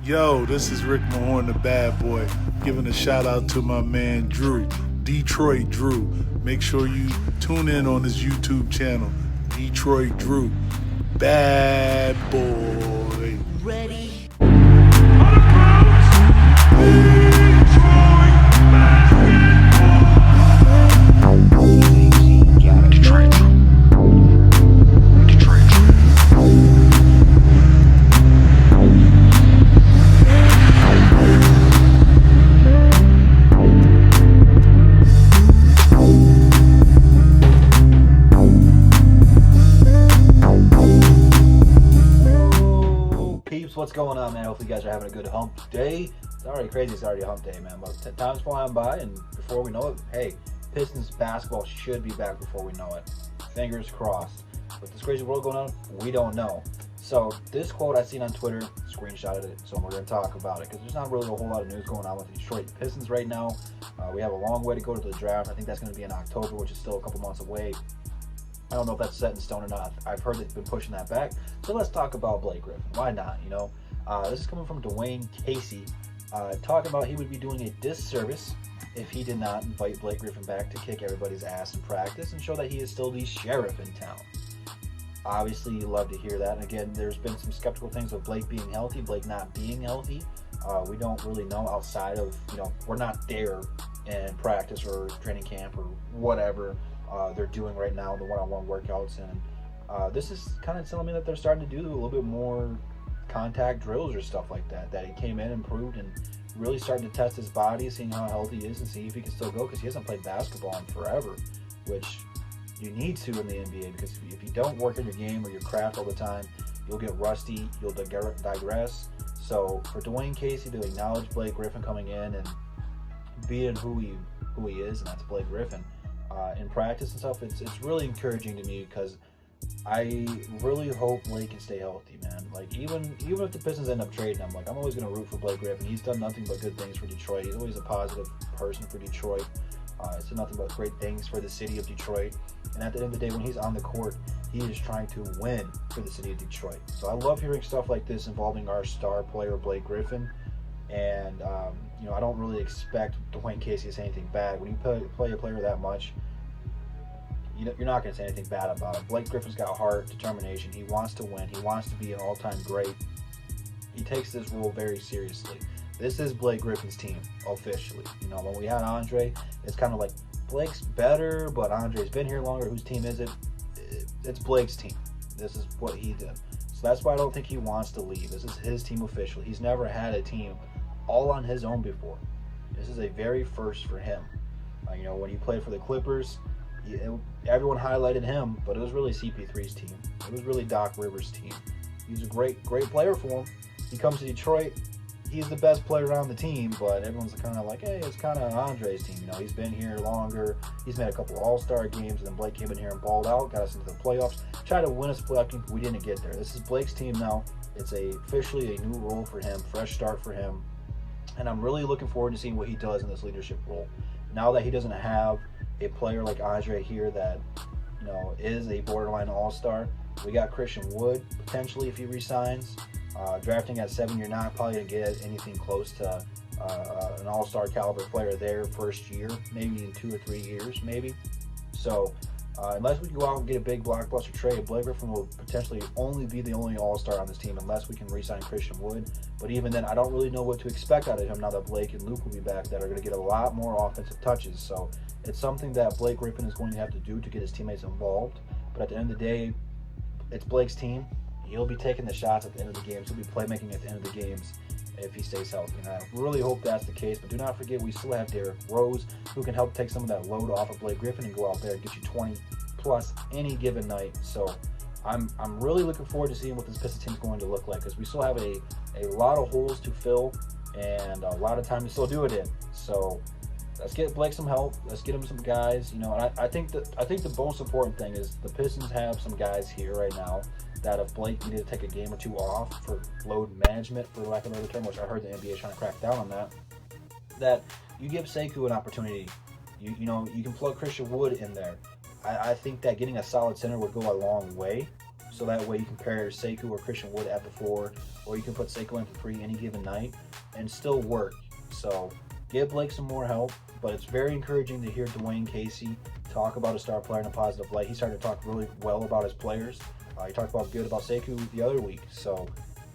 Yo, this is Rick Mahorn, the bad boy, giving a shout out to my man Drew, Detroit Drew. Make sure you tune in on his YouTube channel, Detroit Drew. Bad boy. Ready? What's going on, man? Hopefully you guys are having a good hump day. It's already crazy. It's already a hump day, man. But time's flying by, and before we know it, hey, Pistons basketball should be back before we know it. Fingers crossed. With this crazy world going on, we don't know. So this quote I seen on Twitter, screenshotted it, so we're going to talk about it because there's not really a whole lot of news going on with the Detroit Pistons right now. We have a long way to go to the draft. I think that's going to be in October, which is still a couple months away. I don't know if that's set in stone or not. I've heard they've been pushing that back. So let's talk about Blake Griffin. Why not, you know? This is coming from Dwane Casey, talking about he would be doing a disservice if he did not invite Blake Griffin back to kick everybody's ass in practice and show that he is still the sheriff in town. Obviously, you love to hear that. And again, there's been some skeptical things of Blake being healthy, Blake not being healthy. We don't really know outside of, you know, we're not there in practice or training camp or whatever they're doing right now, the one-on-one workouts. And this is kind of telling me that they're starting to do a little bit more contact drills or stuff like that, that he came in, improved, and really starting to test his body, seeing how healthy he is and see if he can still go, because he hasn't played basketball in forever, which you need to in the NBA, because if you don't work in your game or your craft all the time, you'll get rusty, you'll digress. So for Dwane Casey to acknowledge Blake Griffin coming in and being who he is, and that's Blake Griffin, in practice and stuff, it's really encouraging to me, because I really hope Blake can stay healthy, man. Like, even if the Pistons end up trading him, like, I'm always going to root for Blake Griffin. He's done nothing but good things for Detroit. He's always a positive person for Detroit. He's done nothing but great things for the city of Detroit. And at the end of the day, when he's on the court, he is trying to win for the city of Detroit. So I love hearing stuff like this involving our star player, Blake Griffin. And, you know, I don't really expect Dwane Casey to say anything bad. When you play a player that much, you're not going to say anything bad about it. Blake Griffin's got heart, determination. He wants to win. He wants to be an all-time great. He takes this role very seriously. This is Blake Griffin's team, officially. You know, when we had Andre, it's kind of like, Blake's better, but Andre's been here longer. Whose team is it? It's Blake's team. This is what he did. So that's why I don't think he wants to leave. This is his team officially. He's never had a team all on his own before. This is a very first for him. You know, when he played for the Clippers, everyone highlighted him, but it was really CP3's team. It was really Doc Rivers' team. He was a great player for him. He comes to Detroit, he's the best player on the team, but everyone's kind of like, hey, it's kind of Andre's team. You know, he's been here longer. He's made a couple of All-Star games, and then Blake came in here and balled out, got us into the playoffs, tried to win us a playoff game, but we didn't get there. This is Blake's team now. It's officially a new role for him, fresh start for him, and I'm really looking forward to seeing what he does in this leadership role. Now that he doesn't have a player like Andre here that, you know, is a borderline all-star. We got Christian Wood potentially if he resigns. Drafting at 7, you're not probably going to get anything close to an all-star caliber player there first year, maybe in 2 or 3 years, maybe. So unless we go out and get a big blockbuster trade, Blake Griffin will potentially only be the only all-star on this team unless we can re-sign Christian Wood. But even then, I don't really know what to expect out of him now that Blake and Luke will be back, that are going to get a lot more offensive touches. So it's something that Blake Griffin is going to have to do to get his teammates involved. But at the end of the day, it's Blake's team. He'll be taking the shots at the end of the games. He'll be playmaking at the end of the games if he stays healthy. And I really hope that's the case. But do not forget, we still have Derrick Rose, who can help take some of that load off of Blake Griffin and go out there and get you 20 plus any given night. So I'm really looking forward to seeing what this Pistons team is going to look like, because we still have a lot of holes to fill and a lot of time to still do it in. So let's get Blake some help. Let's get him some guys. You know, and I think the most important thing is the Pistons have some guys here right now that if Blake needed to take a game or two off for load management, for lack of another term, which I heard the NBA is trying to crack down on that you give Sekou an opportunity. You know, you can plug Christian Wood in there. I think that getting a solid center would go a long way. so that way you can pair Sekou or Christian Wood at the 4, or you can put Sekou in for free any given night and still work. So give Blake some more help, but it's very encouraging to hear Dwane Casey talk about a star player in a positive light. He started to talk really well about his players. He talked good about Sekou the other week. So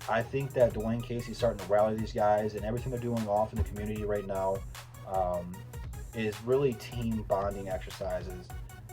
I think that Dwane Casey's starting to rally these guys, and everything they're doing off in the community right now is really team bonding exercises,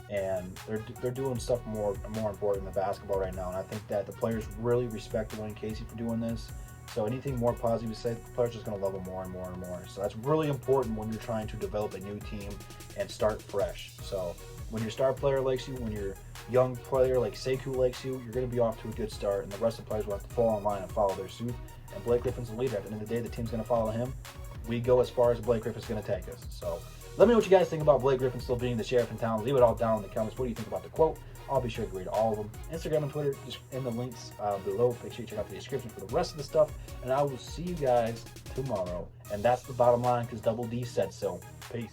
and they're doing stuff more important than basketball right now. And I think that the players really respect Dwane Casey for doing this. So anything more positive you say, the players are just going to love him more and more and more. So that's really important when you're trying to develop a new team and start fresh. So when your star player likes you, when your young player like Sekou likes you, you're going to be off to a good start, and the rest of the players will have to fall in line and follow their suit. And Blake Griffin's the leader. At the end of the day, the team's going to follow him. We go as far as Blake Griffin's going to take us. So let me know what you guys think about Blake Griffin still being the sheriff in town. Leave it all down in the comments. What do you think about the quote? I'll be sure to read all of them. Instagram and Twitter, just in the links below. Make sure you check out the description for the rest of the stuff. And I will see you guys tomorrow. And that's the bottom line, because Double D said so. Peace.